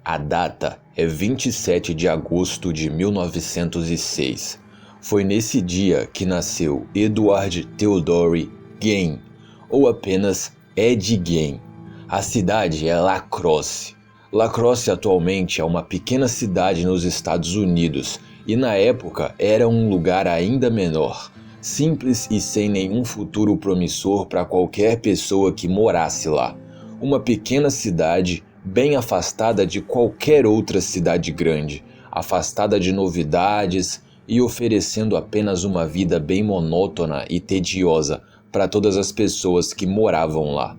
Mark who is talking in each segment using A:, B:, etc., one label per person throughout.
A: A data é 27 de agosto de 1906. Foi nesse dia que nasceu Edward Theodore Gain, ou apenas Ed Gain. A cidade é La Crosse. La Crosse atualmente é uma pequena cidade nos Estados Unidos e na época era um lugar ainda menor, simples e sem nenhum futuro promissor para qualquer pessoa que morasse lá. Uma pequena cidade bem afastada de qualquer outra cidade grande, afastada de novidades e oferecendo apenas uma vida bem monótona e tediosa para todas as pessoas que moravam lá.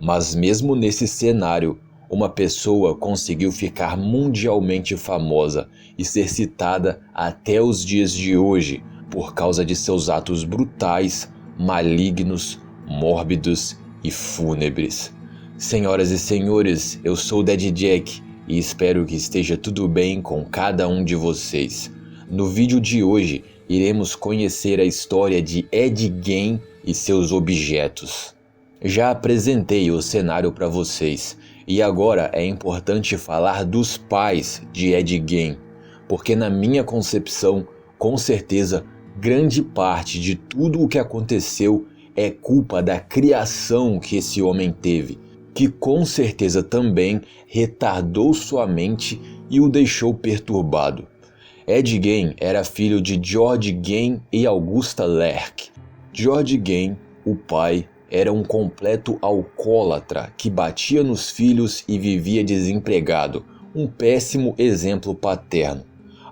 A: Mas mesmo nesse cenário, uma pessoa conseguiu ficar mundialmente famosa e ser citada até os dias de hoje por causa de seus atos brutais, malignos, mórbidos e fúnebres. Senhoras e senhores, eu sou Daddy Jack e espero que esteja tudo bem com cada um de vocês. No vídeo de hoje, iremos conhecer a história de Ed Gain e seus objetos. Já apresentei o cenário para vocês e agora é importante falar dos pais de Ed Gain, porque na minha concepção, com certeza, grande parte de tudo o que aconteceu é culpa da criação que esse homem teve, que com certeza também retardou sua mente e o deixou perturbado. Ed Gain era filho de George Gain e Augusta Lerck. George Gain, o pai, era um completo alcoólatra que batia nos filhos e vivia desempregado, um péssimo exemplo paterno.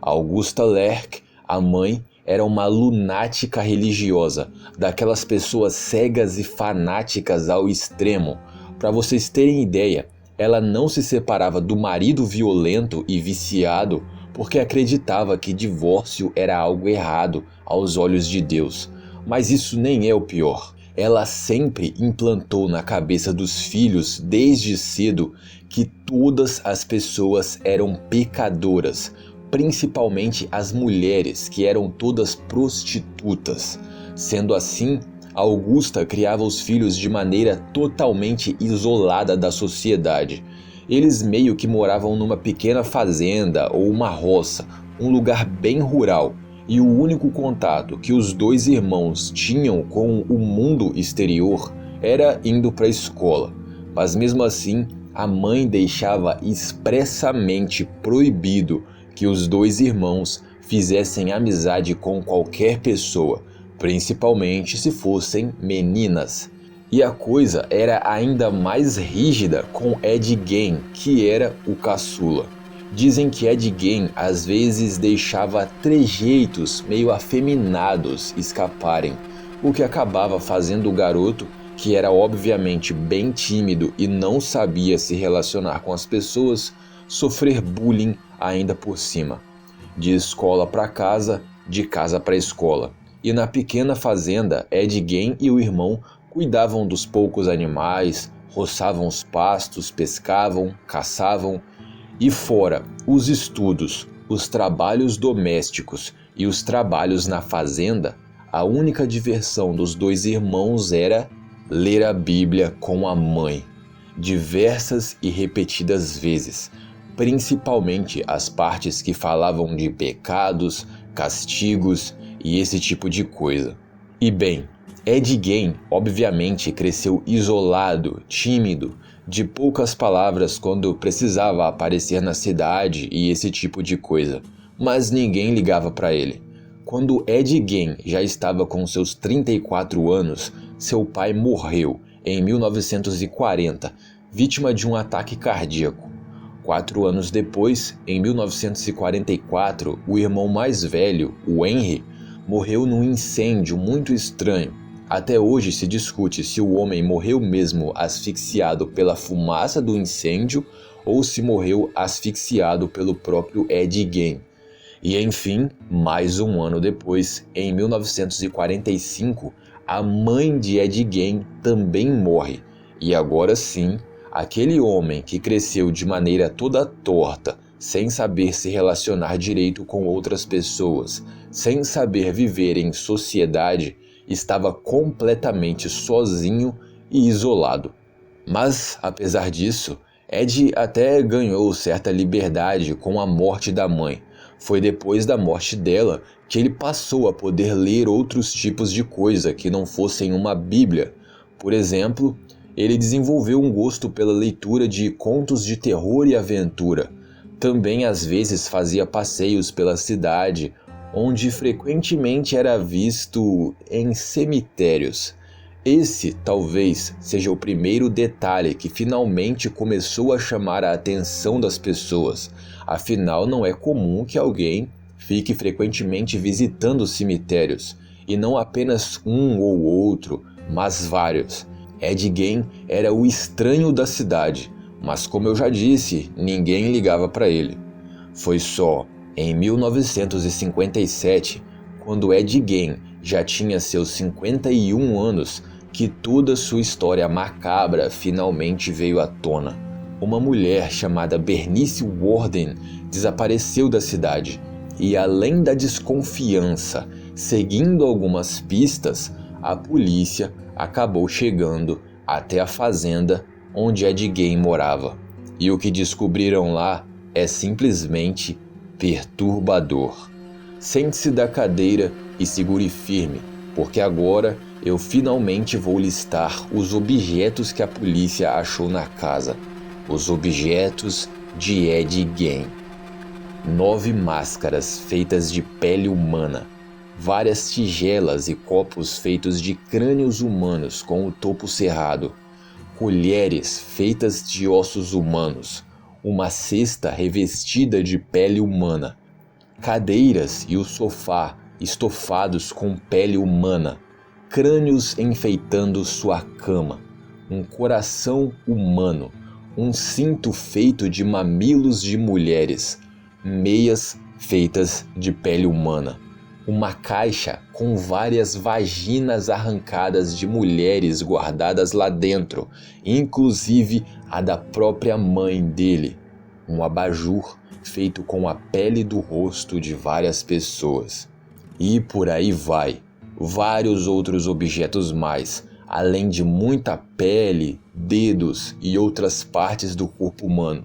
A: Augusta Lerck, a mãe, era uma lunática religiosa, daquelas pessoas cegas e fanáticas ao extremo. Para vocês terem ideia, ela não se separava do marido violento e viciado porque acreditava que divórcio era algo errado aos olhos de Deus. Mas isso nem é o pior. Ela sempre implantou na cabeça dos filhos, desde cedo, que todas as pessoas eram pecadoras, principalmente as mulheres, que eram todas prostitutas. Sendo assim, Augusta criava os filhos de maneira totalmente isolada da sociedade. Eles meio que moravam numa pequena fazenda ou uma roça, um lugar bem rural, e o único contato que os dois irmãos tinham com o mundo exterior era indo para a escola. Mas mesmo assim, a mãe deixava expressamente proibido que os dois irmãos fizessem amizade com qualquer pessoa, principalmente se fossem meninas. E a coisa era ainda mais rígida com Ed Gain, que era o caçula. Dizem que Ed Gain às vezes deixava trejeitos meio afeminados escaparem, o que acabava fazendo o garoto, que era obviamente bem tímido e não sabia se relacionar com as pessoas, sofrer bullying ainda por cima. De escola para casa, de casa para escola. E na pequena fazenda, Ed Gain e o irmão cuidavam dos poucos animais, roçavam os pastos, pescavam, caçavam. E fora os estudos, os trabalhos domésticos e os trabalhos na fazenda, a única diversão dos dois irmãos era ler a Bíblia com a mãe, diversas e repetidas vezes, principalmente as partes que falavam de pecados, castigos e esse tipo de coisa. E bem, Ed Gain obviamente cresceu isolado, tímido, de poucas palavras quando precisava aparecer na cidade e esse tipo de coisa, mas ninguém ligava para ele. Quando Ed Gain já estava com seus 34 anos, seu pai morreu em 1940, vítima de um ataque cardíaco. 4 anos depois, em 1944, o irmão mais velho, o Henry, morreu num incêndio muito estranho. Até hoje se discute se o homem morreu mesmo asfixiado pela fumaça do incêndio ou se morreu asfixiado pelo próprio Ed Gain. E enfim, mais um ano depois, em 1945, a mãe de Ed Gain também morre. E agora sim, aquele homem que cresceu de maneira toda torta, sem saber se relacionar direito com outras pessoas, sem saber viver em sociedade, estava completamente sozinho e isolado. Mas, apesar disso, Ed até ganhou certa liberdade com a morte da mãe. Foi depois da morte dela que ele passou a poder ler outros tipos de coisa que não fossem uma Bíblia. Por exemplo, ele desenvolveu um gosto pela leitura de contos de terror e aventura. Também às vezes fazia passeios pela cidade, onde frequentemente era visto em cemitérios. Esse talvez seja o primeiro detalhe que finalmente começou a chamar a atenção das pessoas. Afinal, não é comum que alguém fique frequentemente visitando cemitérios, e não apenas um ou outro, mas vários. Ed Gein era o estranho da cidade, mas como eu já disse, ninguém ligava para ele. Foi só em 1957, quando Ed Gein já tinha seus 51 anos, que toda sua história macabra finalmente veio à tona. Uma mulher chamada Bernice Worden desapareceu da cidade, e além da desconfiança, seguindo algumas pistas, a polícia acabou chegando até a fazenda onde Ed Gein morava. E o que descobriram lá é simplesmente perturbador. Sente-se da cadeira e segure firme, porque agora eu finalmente vou listar os objetos que a polícia achou na casa. Os objetos de Ed Gein. 9 máscaras feitas de pele humana. Várias tigelas e copos feitos de crânios humanos com o topo cerrado. Colheres feitas de ossos humanos. Uma cesta revestida de pele humana. Cadeiras e o sofá estofados com pele humana. Crânios enfeitando sua cama, um coração humano, um cinto feito de mamilos de mulheres, meias feitas de pele humana, uma caixa com várias vaginas arrancadas de mulheres guardadas lá dentro, inclusive a da própria mãe dele, um abajur feito com a pele do rosto de várias pessoas. E por aí vai. Vários outros objetos mais, além de muita pele, dedos e outras partes do corpo humano,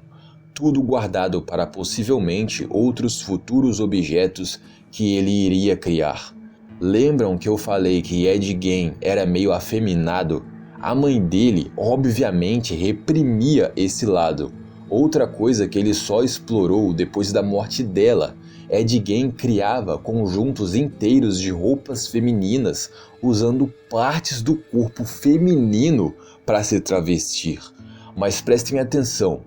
A: tudo guardado para possivelmente outros futuros objetos que ele iria criar. Lembram que eu falei que Ed Gein era meio afeminado? A mãe dele obviamente reprimia esse lado. Outra coisa que ele só explorou depois da morte dela. Ed Gein criava conjuntos inteiros de roupas femininas usando partes do corpo feminino para se travestir. Mas prestem atenção,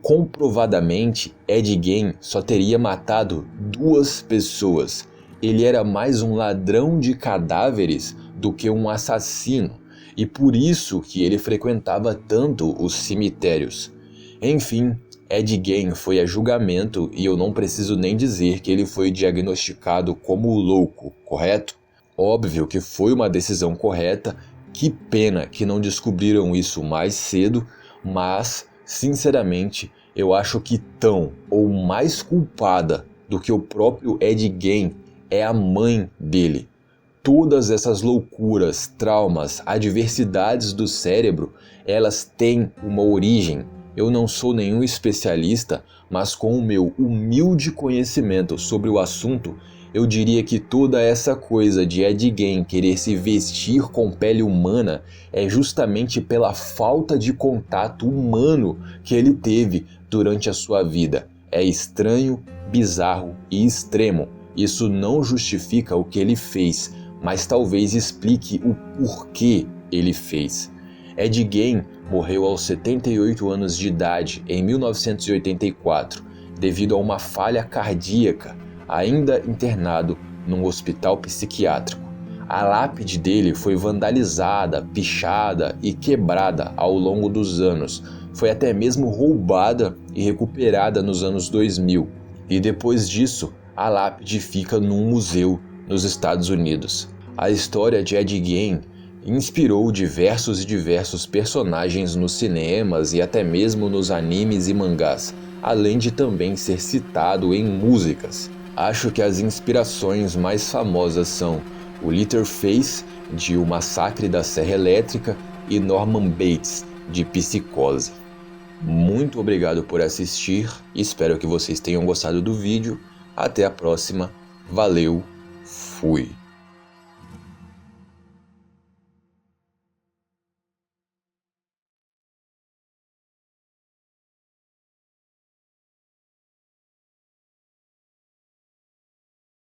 A: comprovadamente Ed Gein só teria matado 2 pessoas. Ele era mais um ladrão de cadáveres do que um assassino, e por isso que ele frequentava tanto os cemitérios. Enfim, Ed Gein foi a julgamento e eu não preciso nem dizer que ele foi diagnosticado como louco, correto? Óbvio que foi uma decisão correta, que pena que não descobriram isso mais cedo, mas, sinceramente, eu acho que tão ou mais culpada do que o próprio Ed Gein é a mãe dele. Todas essas loucuras, traumas, adversidades do cérebro, elas têm uma origem. Eu não sou nenhum especialista, mas com o meu humilde conhecimento sobre o assunto, eu diria que toda essa coisa de Ed Gein querer se vestir com pele humana é justamente pela falta de contato humano que ele teve durante a sua vida. É estranho, bizarro e extremo. Isso não justifica o que ele fez, mas talvez explique o porquê ele fez. Ed Gein morreu aos 78 anos de idade em 1984, devido a uma falha cardíaca, ainda internado num hospital psiquiátrico. A lápide dele foi vandalizada, pichada e quebrada ao longo dos anos. Foi até mesmo roubada e recuperada nos anos 2000. E depois disso, a lápide fica num museu nos Estados Unidos. A história de Ed Gein inspirou diversos personagens nos cinemas e até mesmo nos animes e mangás, além de também ser citado em músicas. Acho que as inspirações mais famosas são o Leatherface, de O Massacre da Serra Elétrica, e Norman Bates, de Psicose. Muito obrigado por assistir, espero que vocês tenham gostado do vídeo. Até a próxima, valeu, fui!